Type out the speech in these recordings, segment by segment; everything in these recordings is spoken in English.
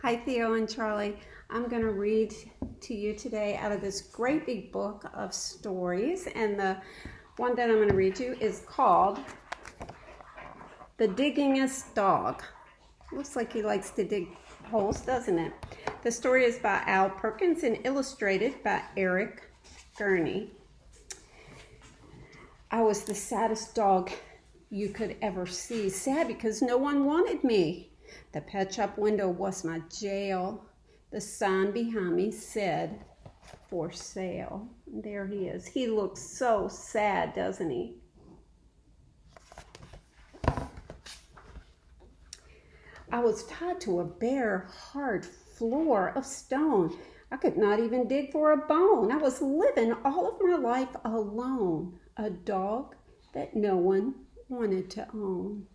Hi, Theo and Charlie. I'm going to read to you today out of this great big book of stories. And the one that I'm going to read you is called The Digging-est Dog. Looks like he likes to dig holes, doesn't it? The story is by Perkins and illustrated by Eric Gurney. I was the saddest dog you could ever see. Sad because no one wanted me. The pet shop window was my jail. The sign behind me said, "For sale." And there he is. He looks so sad, doesn't he? I was tied to a bare, hard floor of stone. I could not even dig for a bone. I was living all of my life alone, a dog that no one wanted to own.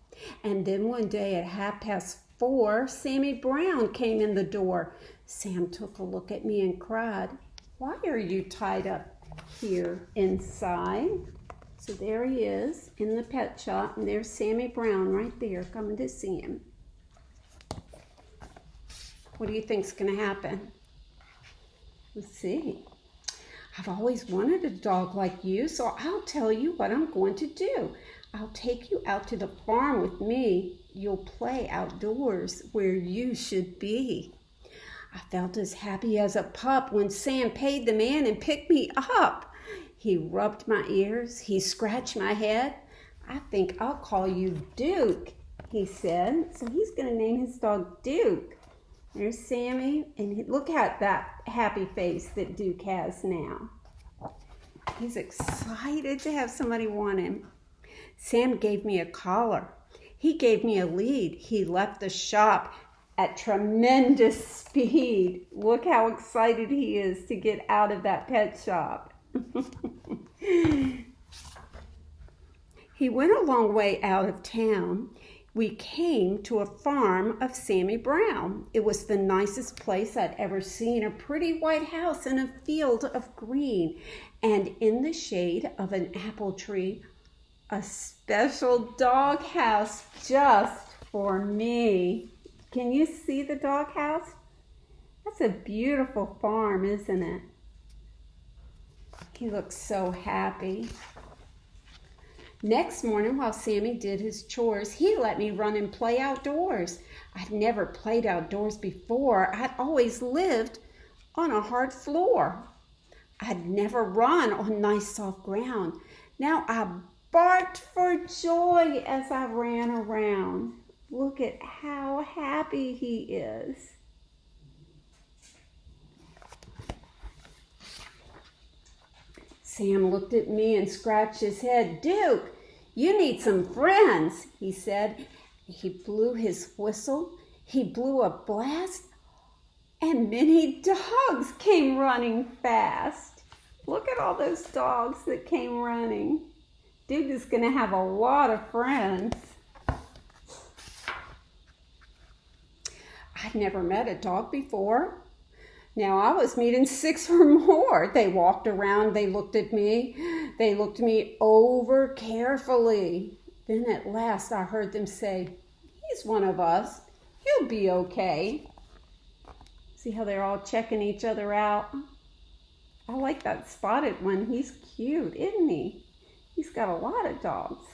And then one day at 4:30, Sammy Brown came in the door. Sam took a look at me and cried, "Why are you tied up here inside?" So there he is in the pet shop, and there's Sammy Brown right there coming to see him. What do you think's going to happen? Let's see. I've always wanted a dog like you, so I'll tell you what I'm going to do. I'll take you out to the farm with me. You'll play outdoors where you should be. I felt as happy as a pup when Sam paid the man and picked me up. He rubbed my ears. He scratched my head. "I think I'll call you Duke," he said. So he's going to name his dog Duke. There's Sammy, and look at that happy face that Duke has now. He's excited to have somebody want him. Sam gave me a collar. He gave me a lead. He left the shop at tremendous speed. Look how excited he is to get out of that pet shop. He went a long way out of town. We came to a farm of Sammy Brown. It was the nicest place I'd ever seen, a pretty white house in a field of green, and in the shade of an apple tree, a special dog house just for me. Can you see the dog house? That's a beautiful farm, isn't it? He looks so happy. Next morning, while Sammy did his chores, he let me run and play outdoors. I'd never played outdoors before. I'd always lived on a hard floor. I'd never run on nice soft ground. Now I barked for joy as I ran around. Look at how happy he is. Sam looked at me and scratched his head. "Duke, you need some friends," he said. He blew his whistle. He blew a blast, and many dogs came running fast. Look at all those dogs that came running. Duke is going to have a lot of friends. I'd never met a dog before. Now I was meeting 6 or more. They walked around, they looked at me. They looked me over carefully. Then at last I heard them say, "He's one of us. He'll be okay." See how they're all checking each other out? I like that spotted one. He's cute, isn't he? He's got a lot of dogs.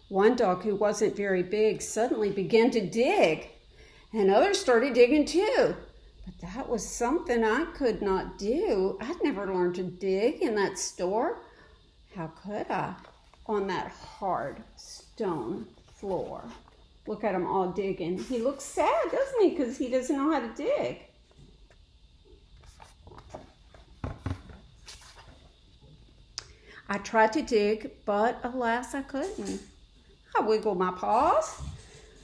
One dog who wasn't very big suddenly began to dig, and others started digging too. But that was something I could not do. I'd never learned to dig in that store. How could I? On that hard stone floor. Look at him all digging. He looks sad, doesn't he? Because he doesn't know how to dig. I tried to dig, but alas, I couldn't. I wiggled my paws.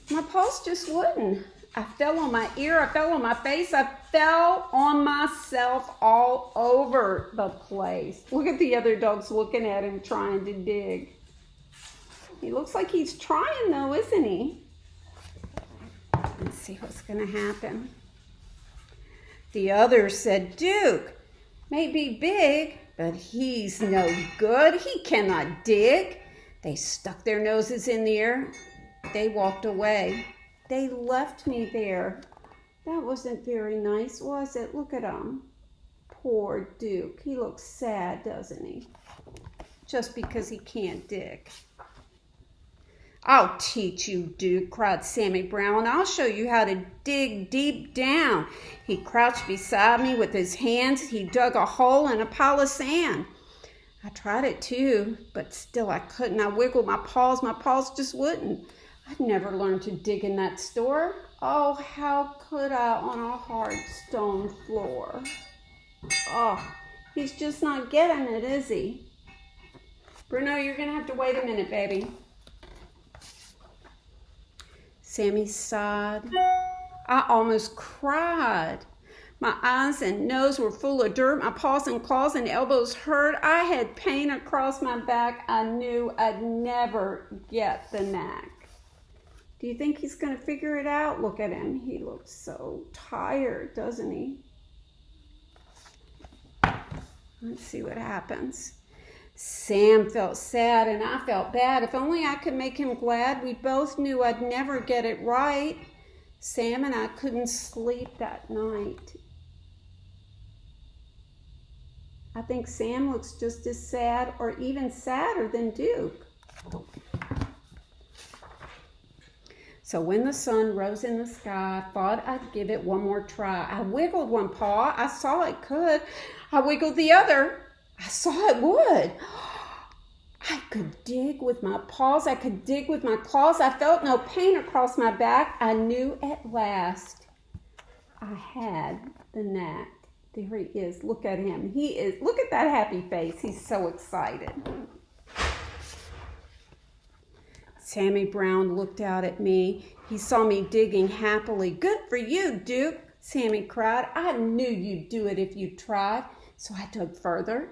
My paws just wouldn't. I fell on my ear, I fell on my face, I fell on myself all over the place. Look at the other dogs looking at him trying to dig. He looks like he's trying though, isn't he? Let's see what's going to happen. The others said, "Duke may be big, but he's no good. He cannot dig." They stuck their noses in the air. They walked away. They left me there. That wasn't very nice, was it? Look at him. Poor Duke. He looks sad, doesn't he? Just because he can't dig. I'll teach you, Duke, cried Sammy Brown. I'll show you how to dig deep down. He crouched beside me with his hands. He dug a hole in a pile of sand. I tried it too, but still I couldn't. I wiggled my paws just wouldn't. I'd never learned to dig in that store. Oh, how could I on a hard stone floor? Oh, he's just not getting it, is he? Bruno, you're going to have to wait a minute, baby. Sammy sighed. I almost cried. My eyes and nose were full of dirt. My paws and claws and elbows hurt. I had pain across my back. I knew I'd never get the knack. Do you think he's going to figure it out? Look at him. He looks so tired, doesn't he? Let's see what happens. Sam felt sad and I felt bad. If only I could make him glad. We both knew I'd never get it right. Sam and I couldn't sleep that night. I think Sam looks just as sad or even sadder than Duke. So when the sun rose in the sky, I thought I'd give it one more try. I wiggled one paw. I saw it could. I wiggled the other. I saw it would. I could dig with my paws. I could dig with my claws. I felt no pain across my back. I knew at last I had the knack. There he is. Look at him. Look at that happy face. He's so excited. Sammy Brown looked out at me. He saw me digging happily. Good for you, Duke, Sammy cried. I knew you'd do it if you tried. So I dug further.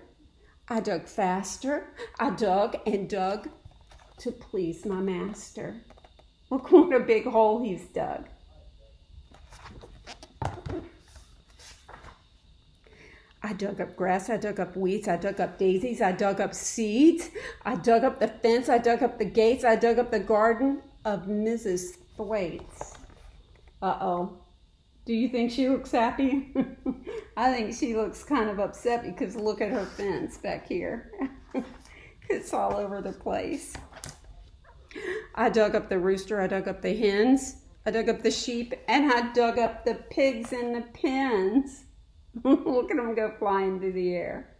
I dug faster. I dug and dug to please my master. Look what a big hole he's dug. I dug up grass, I dug up weeds, I dug up daisies, I dug up seeds, I dug up the fence, I dug up the gates, I dug up the garden of Mrs. Thwaites. Uh-oh. Do you think she looks happy? I think she looks kind of upset because look at her fence back here. It's all over the place. I dug up the rooster, I dug up the hens, I dug up the sheep, and I dug up the pigs in the pens. Look at them go flying through the air.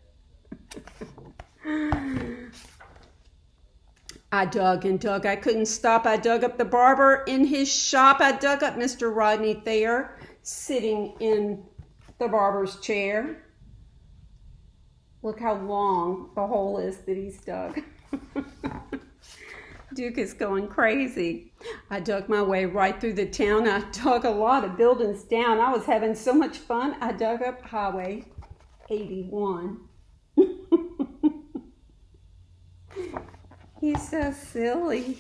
I dug and dug. I couldn't stop. I dug up the barber in his shop. I dug up Mr. Rodney Thayer sitting in the barber's chair. Look how long the hole is that he's dug. Duke is going crazy. I dug my way right through the town. I dug a lot of buildings down. I was having so much fun. I dug up Highway 81. He's so silly.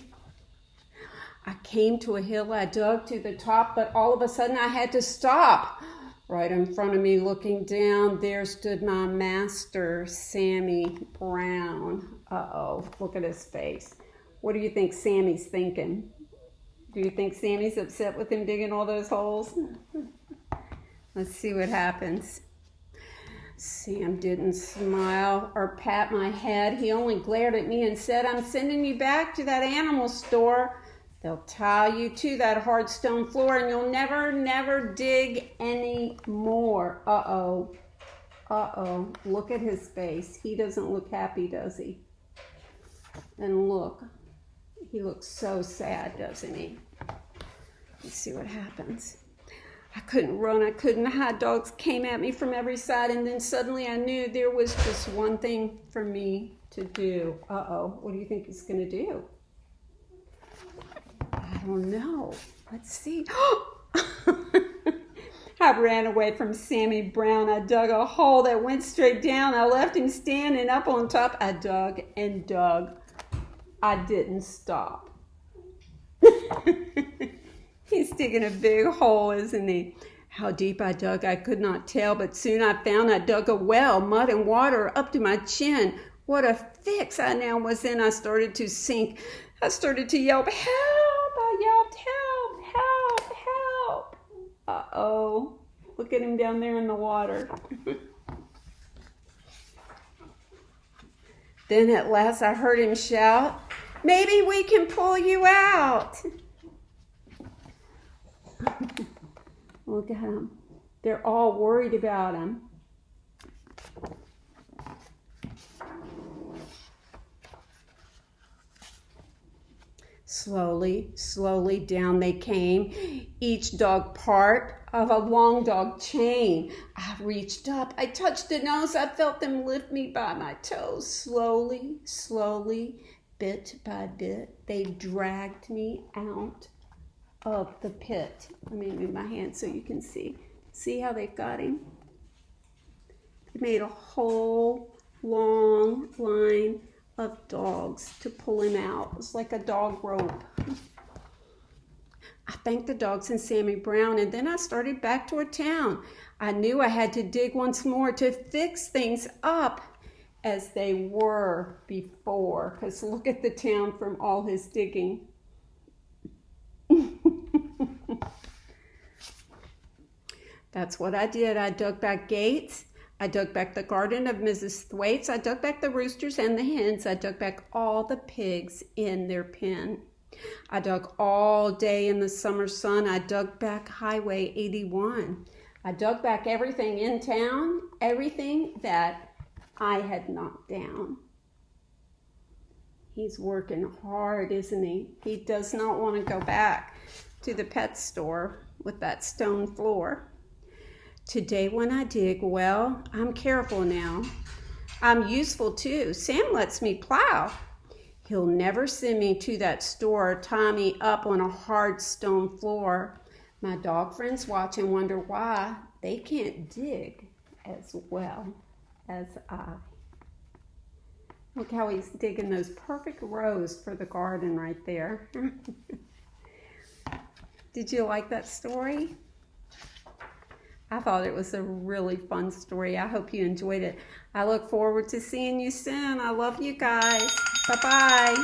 I came to a hill. I dug to the top, but all of a sudden I had to stop. Right in front of me, looking down, there stood my master, Sammy Brown. Uh-oh, look at his face. What do you think Sammy's thinking? Do you think Sammy's upset with him digging all those holes? Let's see what happens. Sam didn't smile or pat my head. He only glared at me and said, I'm sending you back to that animal store. They'll tie you to that hard stone floor and you'll never dig any more. Uh-oh. Uh-oh. Look at his face. He doesn't look happy, does he? And look. He looks so sad, doesn't he? Let's see what happens. I couldn't run. I couldn't hide. Dogs came at me from every side, and then suddenly I knew there was just one thing for me to do. Uh-oh. What do you think he's going to do? I don't know. Let's see. I ran away from Sammy Brown. I dug a hole that went straight down. I left him standing up on top. I dug and dug. I didn't stop. He's digging a big hole, isn't he? How deep I dug, I could not tell, but soon I found I dug a well, mud and water up to my chin. What a fix I now was in. I started to sink. I started to yelp, help! I yelped, help, Uh-oh. Look at him down there in the water. Then at last I heard him shout, "Maybe we can pull you out." Look at them. They're all worried about him. Slowly, slowly down they came, each dog part of a long dog chain. I reached up, I touched the nose, I felt them lift me by my toes. Slowly, slowly, bit by bit, they dragged me out of the pit. Let me move my hand so you can see. See how they've got him? They made a whole long line of dogs to pull him out. It was like a dog rope. I thanked the dogs and Sammy Brown, and then I started back toward town. I knew I had to dig once more to fix things up as they were before, because look at the town from all his digging. That's what I did. I dug back gates. I dug back the garden of Mrs. Thwaites. I dug back the roosters and the hens. I dug back all the pigs in their pen. I dug all day in the summer sun. I dug back Highway 81. I dug back everything in town, everything that I had knocked down. He's working hard, isn't he? He does not want to go back to the pet store with that stone floor. Today when I dig, well, I'm careful now. I'm useful too. Sam lets me plow. He'll never send me to that store or tie me up on a hard stone floor. My dog friends watch and wonder why they can't dig as well as I. Look how he's digging those perfect rows for the garden right there. Did you like that story? I thought it was a really fun story. I hope you enjoyed it. I look forward to seeing you soon. I love you guys. Bye-bye.